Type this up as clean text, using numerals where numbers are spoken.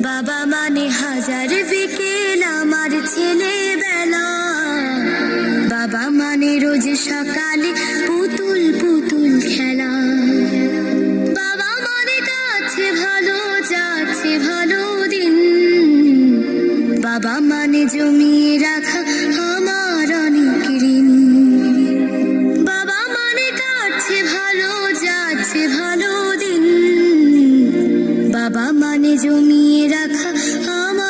বাবা মানে হাজার বিকেল আমার ছেলেবেলা, বাবা মানে রোজ সকালে পুতুল পুতুল খেলা, বাবা মানে কাছে ভালো যাচ্ছে ভালো দিন, বাবা মানে জমিয়ে রাখা আমার অনেক ঋণ, বাবা মানে কাটছে ভালো যাচ্ছে ভালো দিন, বাবা মানে জমিয়ে রাখা আমার